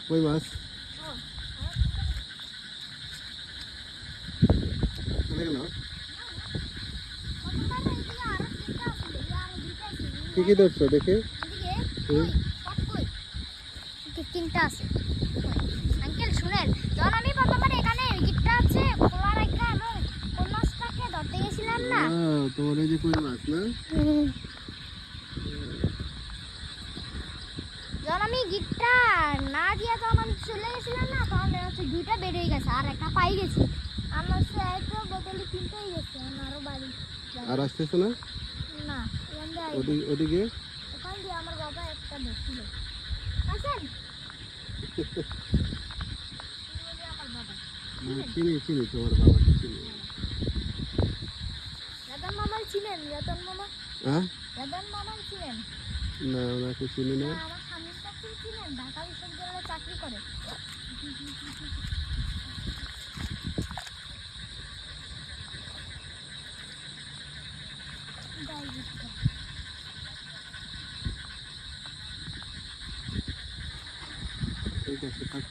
কই মাছ? চলে গেল? কি কি ধরছো দেখে? তিনটা আছে আঙ্কেল শুনেন, যখন আমি প্রথমবার এখানে গিটটা আছে খোলা রাখা এবং কোন মাছটাকে ধরতে গেছিলাম না, তোমার এই যে কই মাছ না, যখন আমি গিটটা না দিয়ে যখন আমি চলে গেছিলাম না, তখন হচ্ছে দুইটা বের হয়ে গেছে আর একটা পাই গেছি। আমার হচ্ছে একটা বোতলে তিনটেই গেছে, আরো বাড়ি আর আসতেছে না? না ওদিকে ওখান দিয়ে আমার বাবা একটা ধরছিল। আসেন আমার বাবা চিনি চিনি, তোমার বাবাকে চিনি। রতন মামা চিনেন? রতন মামা, হ্যাঁ, রতন মামা চিনেন? না ওনাকে চিনি না। আমার স্বামীর কাছে ছিলেন, ঢাকা বিশ্ববিদ্যালয়ে চাকরি করে। ঠিক আছে, থাক।